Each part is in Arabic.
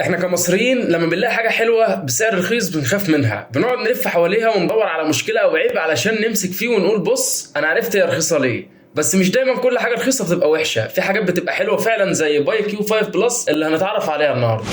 احنا كمصريين لما بنلاقي حاجه حلوه بسعر رخيص بنخاف منها، بنقعد نلف حواليها وندور على مشكله او عيب علشان نمسك فيه ونقول بص انا عرفت هي رخيصه ليه. بس مش دايما كل حاجه رخيصه بتبقى وحشه، في حاجات بتبقى حلوه فعلا زي باي كيو 5 بلس اللي هنتعرف عليها النهارده.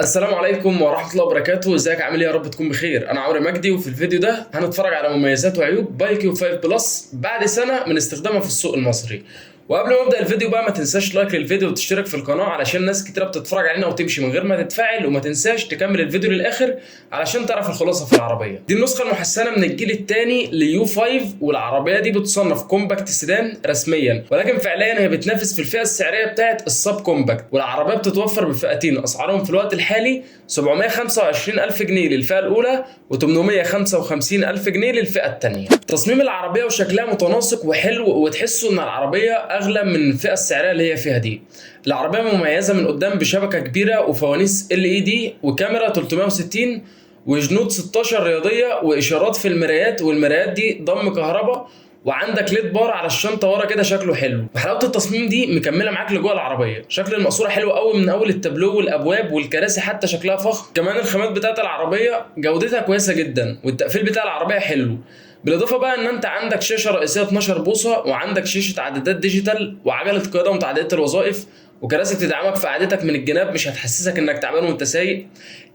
السلام عليكم ورحمة الله وبركاته، ازيك عامل ايه؟ يا رب تكون بخير. انا عمرو مجدي، وفي الفيديو ده هنتفرج على مميزات وعيوب باي كيو 5 بلس بعد سنة من استخدامها في السوق المصري. وقبل ما ابدا الفيديو بقى ما تنساش لايك للفيديو وتشترك في القناه علشان ناس كتيره بتتفرج علينا وتمشي من غير ما تتفاعل، وما تنساش تكمل الفيديو للاخر علشان تعرف الخلاصه في العربيه. دي النسخه المحسنه من الجيل الثاني ليو 5، والعربيه دي بتصنف كومباكت سيدان رسميا، ولكن فعليا هي بتنافس في الفئه السعريه بتاعه السب كومباكت. والعربيه بتتوفر بفئتين اسعارهم في الوقت الحالي 725,000 جنيه للفئه الاولى و855,000 جنيه للفئه الثانيه. تصميم العربيه وشكلها متناسق وحلو، وتحسوا ان العربيه اغلى من الفئه السعريه اللي هي فيها دي. العربيه مميزه من قدام بشبكه كبيره وفوانيس LED وكاميرا 360 وجنود 16 رياضيه واشارات في المرايات، والمرايات دي ضم كهرباء، وعندك ليد بار على الشنطه ورا كده شكله حلو. وحلاوه التصميم دي مكمله معاك لجوه العربيه. شكل المقصوره حلو قوي من اول التابلو والابواب والكراسي حتى شكلها فخم. كمان الخامات بتاعت العربيه جودتها كويسه جدا، والتقفيل بتاع العربيه حلو. بالاضافه بقى ان انت عندك شاشه رئيسيه 12 بوصه، وعندك شاشه عدادات ديجيتال، وعجله قياده متعدده الوظائف، وكراسي بتدعمك في قعدتك من الجناب مش هتحسسك انك تعبان وانت سايق.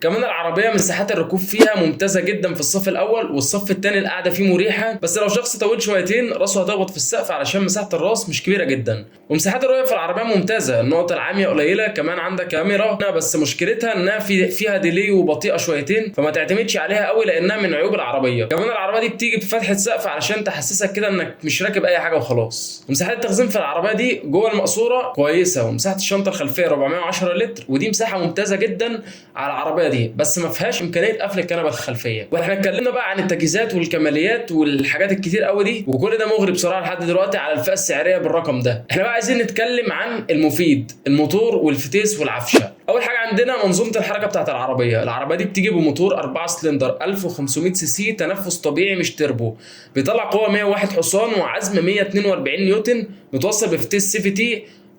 كمان العربيه مساحات الركوب فيها ممتازه جدا في الصف الاول، والصف الثاني القعده فيه مريحه، بس لو شخص طويل شويتين راسه هتخبط في السقف علشان مساحه الراس مش كبيره جدا. ومساحات الرؤيه في العربيه ممتازه، النقط العاميه قليله. كمان عندك كاميرا بس مشكلتها انها فيها ديلي وبطيئه شويتين، فما تعتمدش عليها قوي لانها من عيوب العربيه. كمان العربيه دي بتيجي بفتحه سقف علشان تحسسك كده انك مش راكب اي حاجه وخلاص. ومساحات التخزين في العربيه دي جوه المقصوره كويسه، ومساحه الشنطه الخلفيه 410 لتر، ودي مساحه ممتازه جدا على العربيه دي، بس ما فيهاش امكانيه قفل الكنبه الخلفيه. واحنا اتكلمنا بقى عن التجهيزات والكماليات والحاجات الكتير قوي دي، وكل ده مغري بصراحه لحد دلوقتي على الفئه السعريه بالرقم ده. احنا بقى عايزين نتكلم عن المفيد، الموتور والفتيس والعفشه. اول حاجه عندنا منظومه الحركه بتاعت العربيه دي بتيجي بموتور 4 سلندر 1500 سي سي تنفس طبيعي مش تربو، بيطلع قوه 101 حصان وعزم 142 نيوتن، متوصل بفتيس CVT.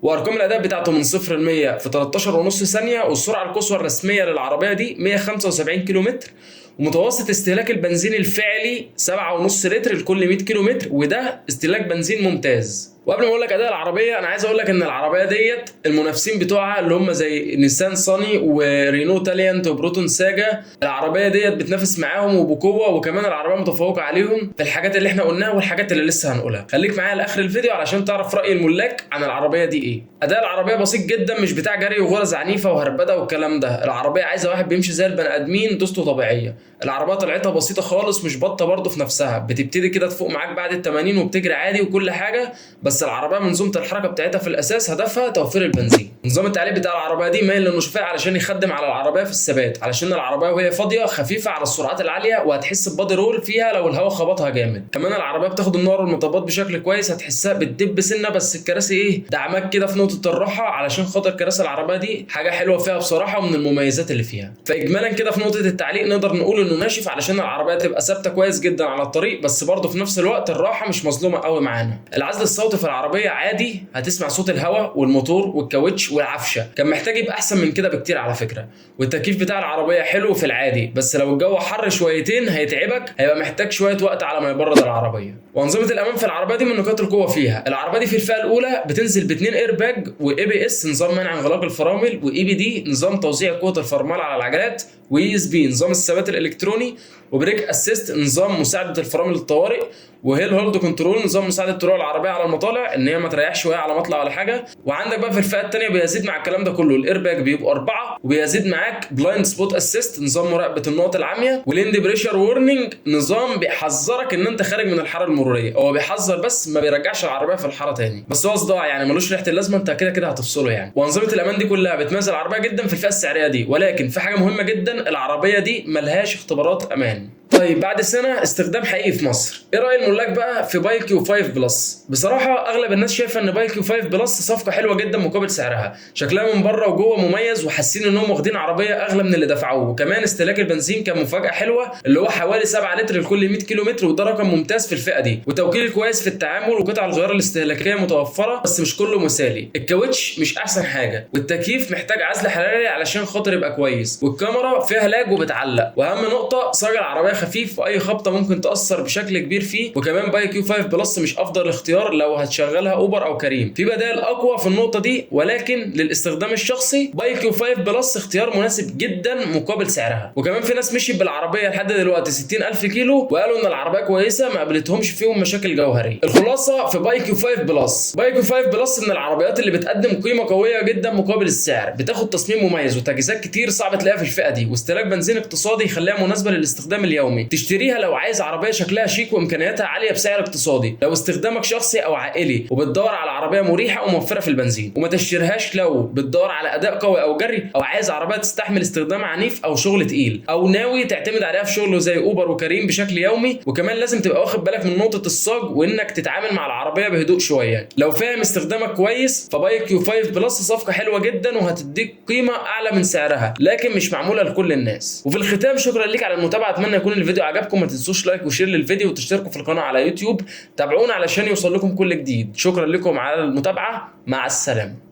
وارقام الاداء بتاعته من 0 ل 100 في 13.5 ثانيه، والسرعه القصوى الرسميه للعربيه دي 175 كيلومتر. ومتوسط استهلاك البنزين الفعلي 7.5 لتر لكل 100 كيلومتر، وده استهلاك بنزين ممتاز. وقبل ما اقول لك اداء العربيه، انا عايز اقول لك ان العربيه ديت المنافسين بتوعها اللي هم زي نيسان صاني ورينو تاليانت وبروتون ساجا، العربيه ديت بتنافس معاهم وبقوه، وكمان العربيه متفوقه عليهم في الحاجات اللي احنا قلناها والحاجات اللي لسه هنقولها. خليك معايا لاخر الفيديو علشان تعرف راي الملاك عن العربيه دي ايه. اداء العربيه بسيط جدا، مش بتاع جري وغرز عنيفه وهربده والكلام ده. العربيه عايزه واحد بيمشي زي البني ادمين، دوسته طبيعيه. العربيه طلعتها بسيطه خالص، مش بطه برضه في نفسها، بتبتدي كده تفوق معاك بعد ال 80 وبتجري عادي وكل حاجه. بس العربيه منظومه الحركه بتاعتها في الاساس هدفها توفير البنزين. نظام التعليق بتاع العربيه دي مايل للنشفاء علشان يخدم على العربيه في الثبات، علشان العربيه وهي فاضيه خفيفه على السرعات العاليه، وهتحس ببادي رول فيها لو الهواء خبطها جامد. كمان العربيه بتاخد النار والمطبات بشكل كويس، هتحسها بتدب سنه، بس الكراسي دعمك كده في نقطه الراحه، علشان خاطر كراسي العربيه دي حاجه حلوه فيها بصراحه ومن المميزات اللي فيها. فاجمالا كده في نقطه التعليق نقدر نقول انه ناشف علشان العربيه تبقى ثابته كويس جدا على الطريق، بس برضه في نفس الوقت الراحه مش مظلومه قوي معانا. العزل الصوتي في العربيه عادي، هتسمع صوت الهواء والموتور والكاوتش والعفشه. كان محتاج يبقى احسن من كده بكتير على فكره. والتكييف بتاع العربيه حلو في العادي، بس لو الجو حر شويتين هيتعبك، هيبقى محتاج شويه وقت على ما يبرد العربيه. وانظمه الامان في العربيه دي من نقاط القوه فيها. العربيه دي في الفئه الاولى بتنزل باثنين ايرباج، وABS نظام منع انغلاق الفرامل، وEBD نظام توزيع قوه الفرمال على العجلات، وESP نظام الثبات الالكتروني، وبريك اسيست نظام مساعده الفرامل الطوارئ، وهيل هولد كنترول نظام مساعده طلوع العربيه على المطالع ان هي ما تريحش وهي على مطلع ولا حاجه. وعندك بقى في الفئه الثانيه بيزيد مع الكلام ده كله الايرباج بيبقوا 4، وبيزيد معاك بلايند سبوت اسيست نظام مراقبه النقط العاميه، والاند بريشر وورنينج نظام بيحذرك ان انت خارج من الحاره المروريه. هو بيحذر بس ما بيرجعش العربيه في الحاره تاني، بس هو صداع يعني ملوش ريحه اللازمه، انت كده كده هتفصله يعني. وانظمه الامان دي كلها بتميز العربيه جدا في الفئه السعريه دي. ولكن في حاجه مهمه جدا، العربيه دي ملهاش اختبارات امان. طيب بعد سنه استخدام حقيقي في مصر، ايه راي الملاك بقى في باي كيو 5 بلس؟ بصراحه اغلب الناس شايفه ان باي كيو 5 بلس صفقه حلوه جدا مقابل سعرها، شكلها من بره وجوه مميز وحاسين انهم واخدين عربيه اغلى من اللي دفعوه، وكمان استهلاك البنزين كان مفاجاه حلوه اللي هو حوالي 7 لتر لكل 100 كيلو متر، وده رقم ممتاز في الفئه دي، وتوكيل كويس في التعامل، وقطع الغيار الاستهلاكيه متوفره بس مش كله مثالي، الكاوتش مش احسن حاجه، والتكييف محتاج عزل حراري علشان خاطر يبقى كويس، والكاميرا فيها لاج وبتعلق، واهم نقطه صاج العربيه خفيف واي خبطه ممكن تاثر بشكل كبير فيه، وكمان باي كيو 5 بلس مش افضل اختيار لو هتشغلها اوبر او كريم، في بدائل اقوى في النقطه دي، ولكن للاستخدام الشخصي باي كيو 5 بلس اختيار مناسب جدا مقابل سعرها. وكمان في ناس مشيت بالعربيه لحد دلوقتي 60000 كيلو وقالوا ان العربيه كويسه ما قابلتهمش فيهم مشاكل جوهريه. الخلاصه في باي كيو 5 بلس، باي كيو 5 بلس من العربيات اللي بتقدم قيمه قويه جدا مقابل السعر، بتاخد تصميم مميز وتجهيزات كتير صعب تلاقيها في الفئه دي، واستهلاك بنزين اقتصادي يخليها مناسبه للاستخدام اليومي. تشتريها لو عايز عربيه شكلها شيك وامكانياتها عاليه بسعر اقتصادي، لو استخدامك شخصي او عائلي وبتدور على عربيه مريحه وموفره في البنزين. وما تشتريهاش لو بتدور على اداء قوي او جري، او عايز عربيه تستحمل استخدام عنيف او شغل تقيل، او ناوي تعتمد عليها في شغل زي اوبر وكريم بشكل يومي. وكمان لازم تبقى واخد بالك من نقطه الصاج، وانك تتعامل مع العربيه بهدوء شويه. لو فاهم استخدامك كويس فباي كيو 5 بلس صفقه حلوه جدا وهتديك قيمه اعلى من سعرها، لكن مش معموله لكل الناس. وفي الختام شكرا ليك على المتابعه، اتمنى يكون الفيديو عجبكم، ما تنسوش لايك وشير للفيديو وتشتركوا في القناه على يوتيوب، تابعونا علشان يوصل لكم كل جديد. شكرا لكم على المتابعه، مع السلامه.